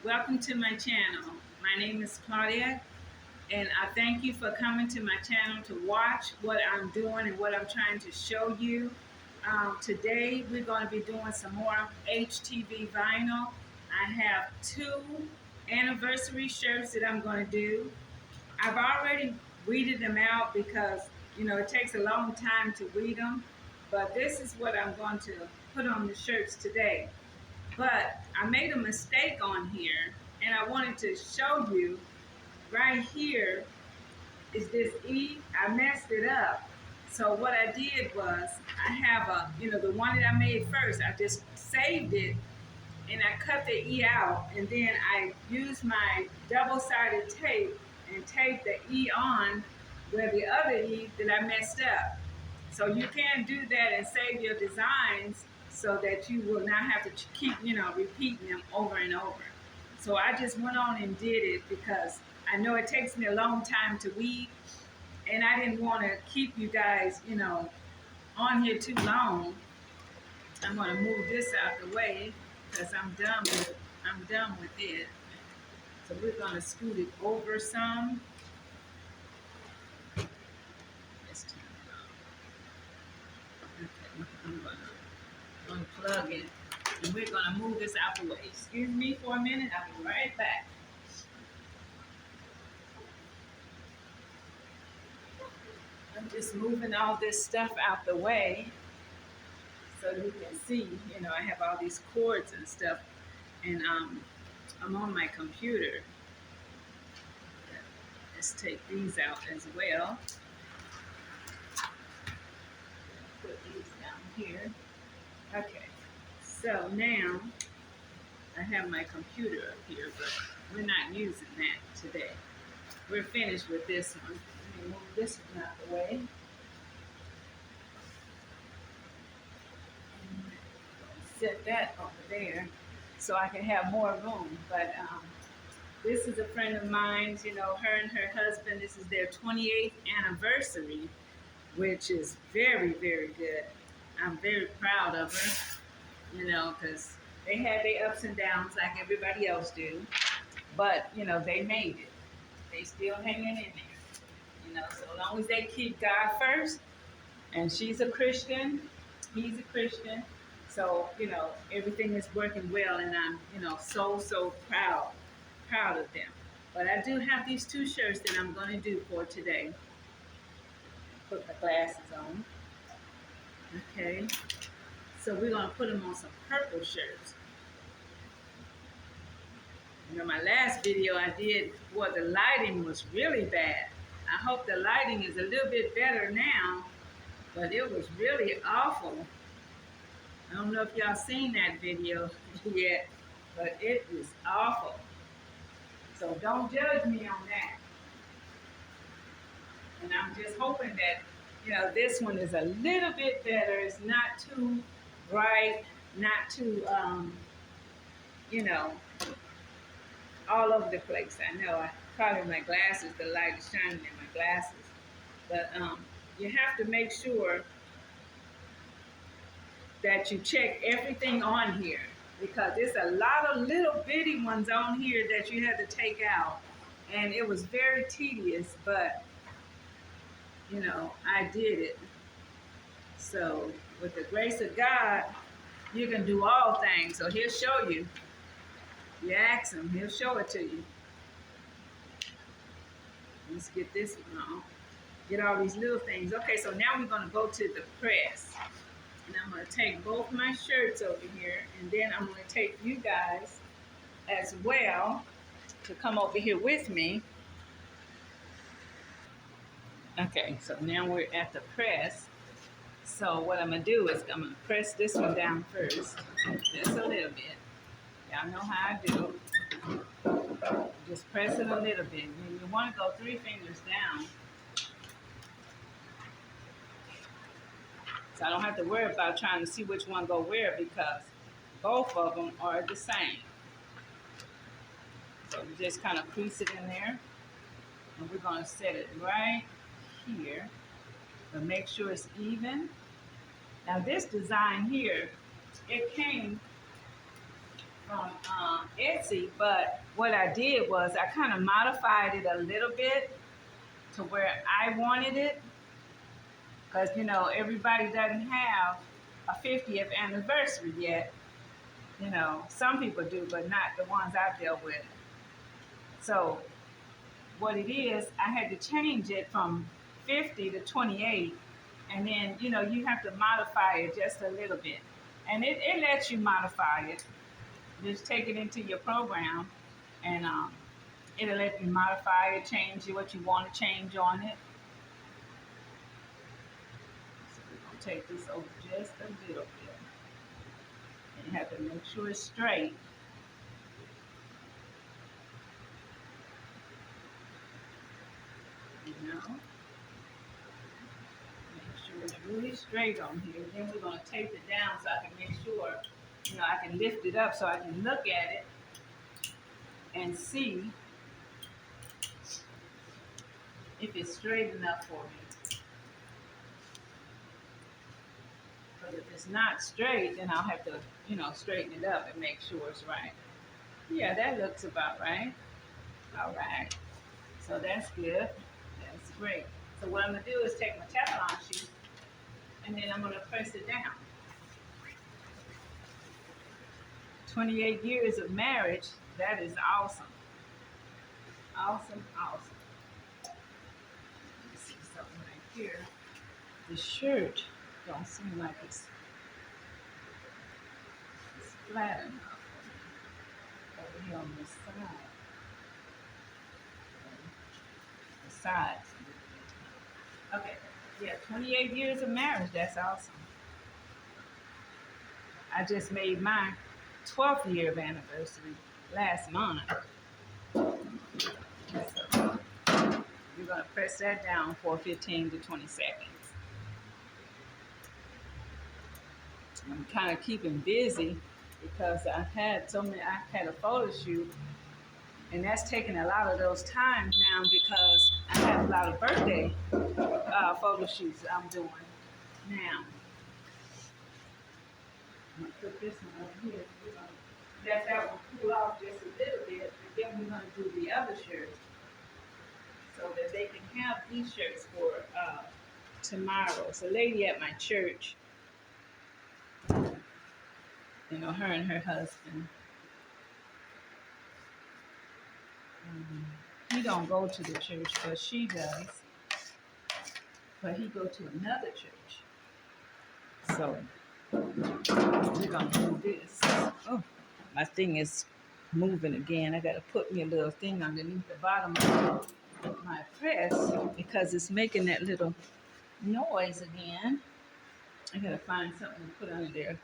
Welcome to my channel. My name is Claudia, and I thank you for coming to my channel to watch what I'm doing and what I'm trying to show you. Today, we're going to be doing some more HTV vinyl. I have two anniversary shirts that I'm going to do. I've already weeded them out because, it takes a long time to weed them, but this is what I'm going to put on the shirts today. But I made a mistake on here, and I wanted to show you right here is this E. I messed it up. So what I did was I have the one that I made first, I just saved it and I cut the E out, and then I used my double-sided tape and taped the E on where the other E that I messed up. So you can do that and save your designs so that you will not have to keep, repeating them over and over. So I just went on and did it because I know it takes me a long time to weed, and I didn't want to keep you guys, on here too long. I'm going to move this out the way because I'm done with it. So we're going to scoot it over some. Let's turn it on. Okay, I'm going to unplug it, and we're going to move this out the way. Excuse me for a minute. I'll be right back. I'm just moving all this stuff out the way so you can see. I have all these cords and stuff, and I'm on my computer. Let's take these out as well. Put these down here. Okay, so now I have my computer up here, but we're not using that today. We're finished with this one. Let me move this one out the way. Set that over there so I can have more room. But this is a friend of mine's, her and her husband, this is their 28th anniversary, which is very, very good. I'm very proud of her, because they had their ups and downs like everybody else do. But, they made it. They still hanging in there. So long as they keep God first, and she's a Christian, he's a Christian. So, everything is working well, and I'm, so proud of them. But I do have these two shirts that I'm going to do for today. Put my glasses on. Okay. So we're going to put them on some purple shirts. My last video I did, the lighting was really bad. I hope the lighting is a little bit better now, but it was really awful. I don't know if y'all seen that video yet, but it was awful. So don't judge me on that. And I'm just hoping that, this one is a little bit better. It's not too bright, not too, all over the place. I know, probably my glasses, the light is shining in my glasses. But you have to make sure that you check everything on here, because there's a lot of little bitty ones on here that you had to take out, and it was very tedious, but I did it. So with the grace of God, you can do all things. So he'll show you. You ask him, he'll show it to you. Let's get this one on. Get all these little things. Okay, so now we're going to go to the press. And I'm going to take both my shirts over here, and then I'm going to take you guys as well to come over here with me. Okay, so now we're at the press. So what I'm going to do is I'm going to press this one down first, just a little bit. Y'all know how I do. Just press it a little bit. You want to go 3 fingers down, so I don't have to worry about trying to see which one go where, because both of them are the same. So we just kind of crease it in there, and we're going to set it right here, but make sure it's even. Now this design here, it came from Etsy, but what I did was I kind of modified it a little bit to where I wanted it, because everybody doesn't have a 50th anniversary yet. Some people do, but not the ones I've dealt with. So what it is, I had to change it from 50 to 28, and then you have to modify it just a little bit, and it lets you modify it. Just take it into your program, and it'll let you modify it, change it, what you want to change on it. So we're gonna take this over just a little bit, and you have to make sure it's straight. Make sure it's really straight on here. Then we're gonna tape it down so I can make sure, I can lift it up so I can look at it and see if it's straight enough for me. Because if it's not straight, then I'll have to, straighten it up and make sure it's right. Yeah, that looks about right. All right. So that's good. That's great. So what I'm gonna do is take my Teflon sheet and then I'm gonna press it down. 28 years of marriage, that is awesome. Awesome, awesome. Let me see something right here. The shirt don't seem like it's flat enough over here on this side. The sides. Okay, yeah, 28 years of marriage, that's awesome. I just made my 12th year of anniversary last month. So you're gonna press that down for 15 to 20 seconds. I'm kind of keeping busy because I had a photo shoot, and that's taking a lot of those times now because I have a lot of birthday photo shoots I'm doing now. I'm gonna put this one over here. We're gonna let that one cool off just a little bit, and then we're gonna do the other shirt so that they can have these shirts for tomorrow. It's a lady at my church, her and her husband. He don't go to the church, but she does. But he go to another church. So we're gonna do this. Oh, my thing is moving again. I gotta put me a little thing underneath the bottom of my press because it's making that little noise again. I gotta find something to put under there,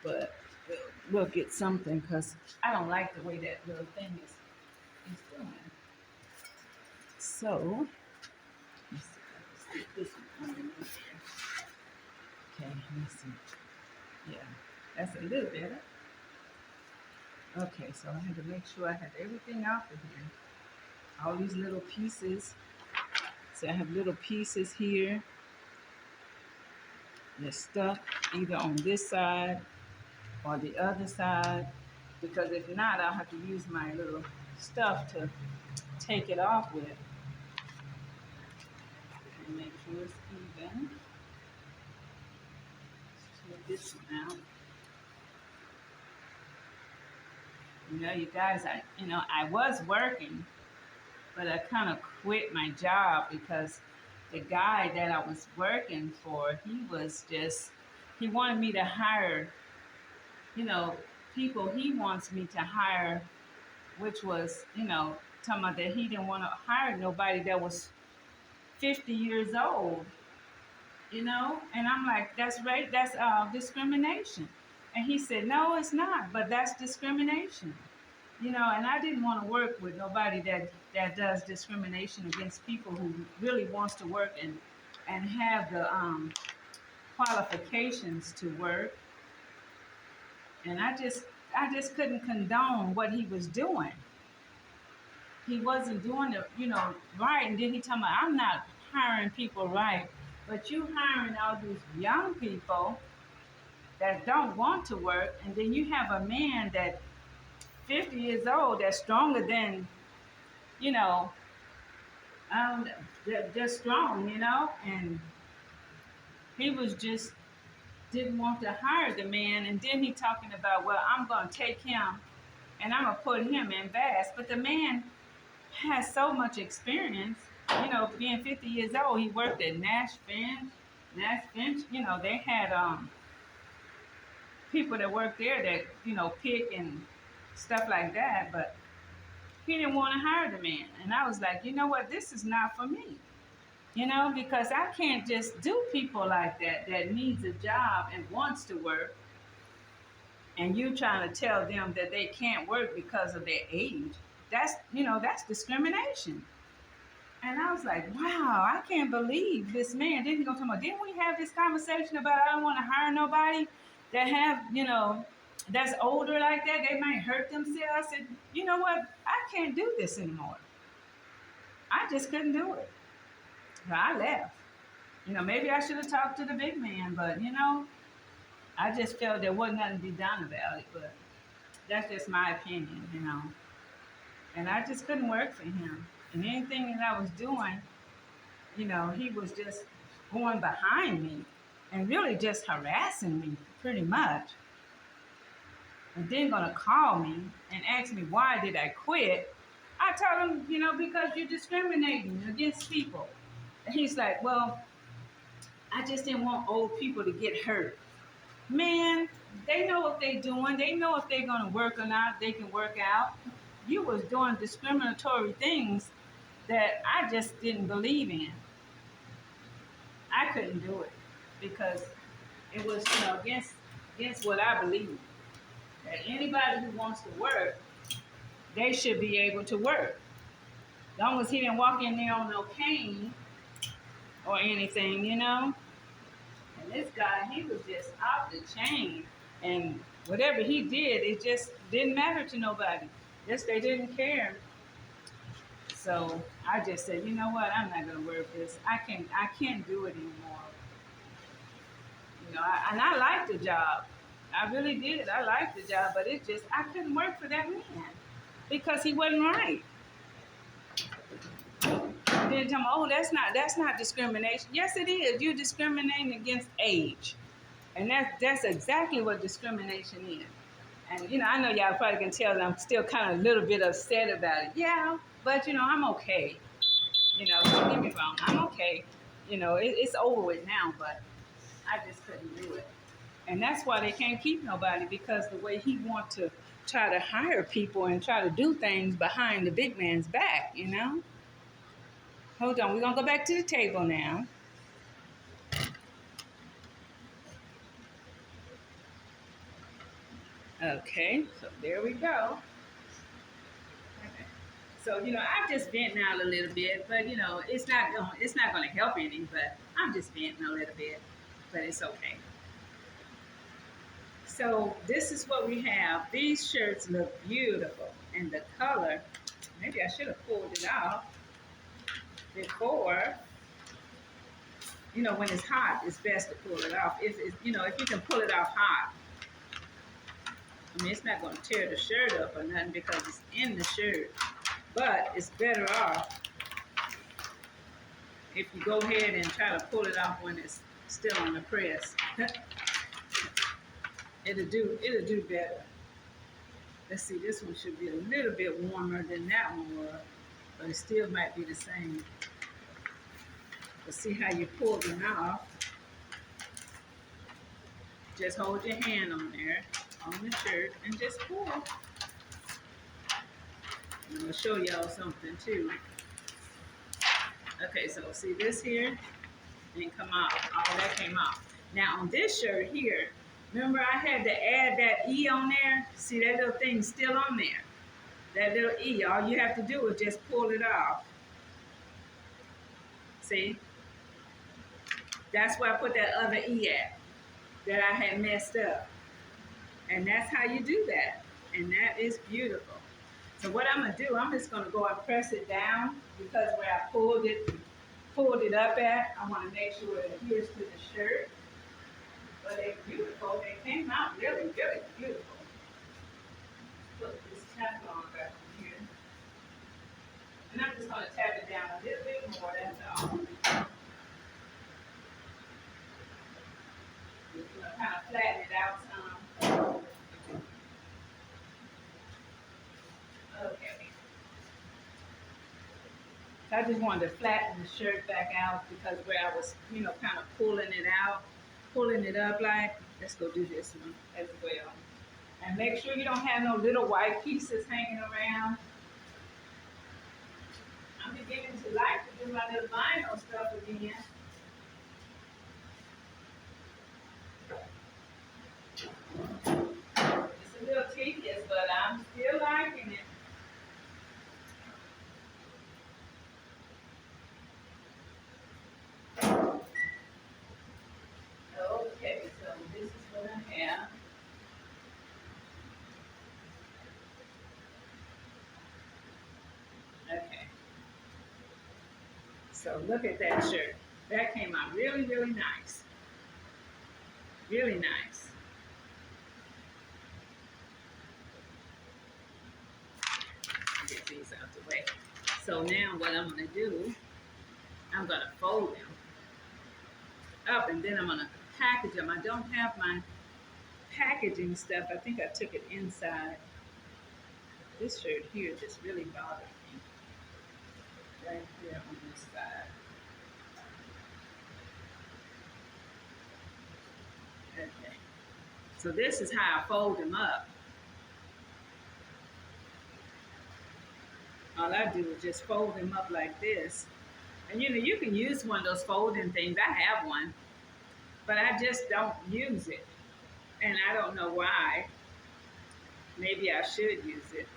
but we'll get something because I don't like the way that little thing is doing. So let's see if I can stick this one underneath there. Okay, let's see. Yeah, that's a little better. Okay, so I had to make sure I have everything out of here. All these little pieces. So I have little pieces here. They're stuck either on this side or the other side, because if not, I'll have to use my little stuff to take it off with. And make sure it's even. Take this one out. You guys, I was working, but I kind of quit my job because the guy that I was working for, he wanted me to hire, people he wants me to hire, which was, talking about that he didn't want to hire nobody that was 50 years old, and I'm like, that's right, that's discrimination. And he said, no, it's not, but that's discrimination. And I didn't want to work with nobody that does discrimination against people who really wants to work and have the qualifications to work. And I just couldn't condone what he was doing. He wasn't doing it, right. And then he told me, I'm not hiring people right, but you hiring all these young people that don't want to work, and then you have a man that 50 years old that's stronger than, you know, um, just strong, and he was just didn't want to hire the man. And then he talking about, well, I'm going to take him and I'm going to put him in Bass. But the man has so much experience, being 50 years old. He worked at Nash Finch, they had people that worked there that, pick and stuff like that. But he didn't want to hire the man. And I was like, you know what, this is not for me. Because I can't just do people like that needs a job and wants to work, and you trying to tell them that they can't work because of their age. That's discrimination. And I was like, wow, I can't believe this man. Then he gonna talk about, didn't we have this conversation about I don't want to hire nobody that have, that's older like that, they might hurt themselves. I said, you know what, I can't do this anymore. I just couldn't do it. So I left. Maybe I should have talked to the big man, but I just felt there wasn't nothing to be done about it. But that's just my opinion. And I just couldn't work for him. And anything that I was doing, he was just going behind me and really just harassing me pretty much. And then gonna call me and ask me why did I quit. I told him, because you're discriminating against people. And he's like, well, I just didn't want old people to get hurt. Man, they know what they're doing. They know if they're going to work or not, they can work out. You was doing discriminatory things that I just didn't believe in. I couldn't do it because it was, against what I believe. That anybody who wants to work, they should be able to work. As long as he didn't walk in there on no cane or anything, And this guy, he was just off the chain. And whatever he did, it just didn't matter to nobody. Just they didn't care. So I just said, you know what, I'm not gonna work this. I can't do it anymore. And I liked the job. I really did. I liked the job, but it just I couldn't work for that man because he wasn't right. Then tell me, oh, that's not discrimination. Yes, it is. You're discriminating against age, and that's exactly what discrimination is. And I know y'all probably can tell that I'm still kind of a little bit upset about it. Yeah, but I'm okay. Don't get me wrong, I'm okay. It's over with now, but I just couldn't do it. And that's why they can't keep nobody, because the way he wants to try to hire people and try to do things behind the big man's back. Hold on, we're gonna go back to the table now. Okay, so there we go. Okay. So I'm just venting out a little bit, but it's not gonna help any. But I'm just venting a little bit, but it's okay. So this is what we have. These shirts look beautiful, and the color. Maybe I should have pulled it off before. When it's hot, it's best to pull it off. If you can pull it off hot. I mean, it's not going to tear the shirt up or nothing because it's in the shirt. But it's better off if you go ahead and try to pull it off when it's still on the press. It'll do better. Let's see, this one should be a little bit warmer than that one was, but it still might be the same. Let's see how you pull them off. Just hold your hand on there, on the shirt, and just pull. I'm going to show y'all something too. Okay, so see this here? Didn't come out. All that came out. Now on this shirt here, remember I had to add that E on there? See that little thing still on there? That little E, all you have to do is just pull it off. See? That's where I put that other E at, that I had messed up. And that's how you do that. And that is beautiful. So what I'm going to do, I'm just going to go and press it down, because where I pulled it up at, I want to make sure it adheres to the shirt. But they're beautiful. They came out really, really beautiful. Put this going to tap it down a little bit more, that's all. Just going to kind of flatten it out some. Okay. I just wanted to flatten the shirt back out because where I was, kind of pulling it out, pulling it up like, let's go do this one as well. And make sure you don't have no little white pieces hanging around. I'm beginning to like to do my little vinyl stuff again. It's a little tedious, but I'm still liking it. Okay, so this is what I have. Okay. So look at that shirt. That came out really, really nice. Really nice. Get these out the way. So now what I'm going to do, I'm going to fold them up and then I'm going to package them. I don't have my packaging stuff. I think I took it inside. This shirt here just really bothered me. Right here on this side. Okay. So this is how I fold them up. All I do is just fold them up like this. And you can use one of those folding things. I have one, but I just don't use it. And I don't know why. Maybe I should use it.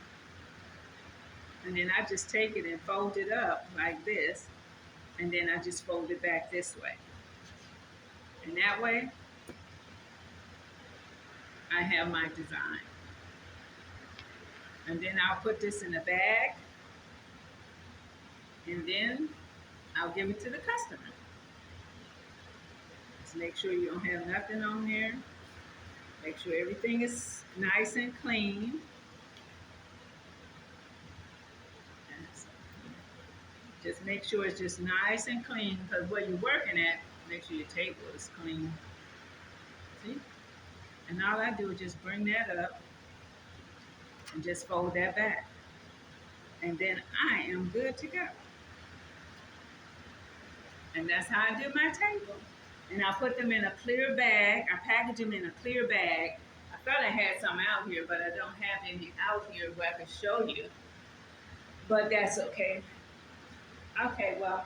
And then I just take it and fold it up like this. And then I just fold it back this way. And that way, I have my design. And then I'll put this in a bag. And then I'll give it to the customer. Just make sure you don't have nothing on there. Make sure everything is nice and clean. Just make sure it's just nice and clean, because where you're working at, make sure your table is clean. See? And all I do is just bring that up and just fold that back. And then I am good to go. And that's how I do my table. And I put them in a clear bag. I package them in a clear bag. I thought I had some out here, but I don't have any out here where I can show you. But that's okay. Okay, well,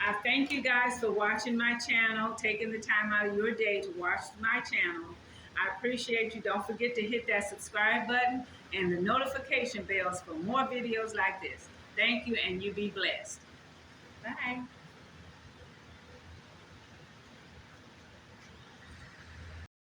I thank you guys for watching my channel, taking the time out of your day to watch my channel. I appreciate you. Don't forget to hit that subscribe button and the notification bells for more videos like this. Thank you, and you be blessed. Bye.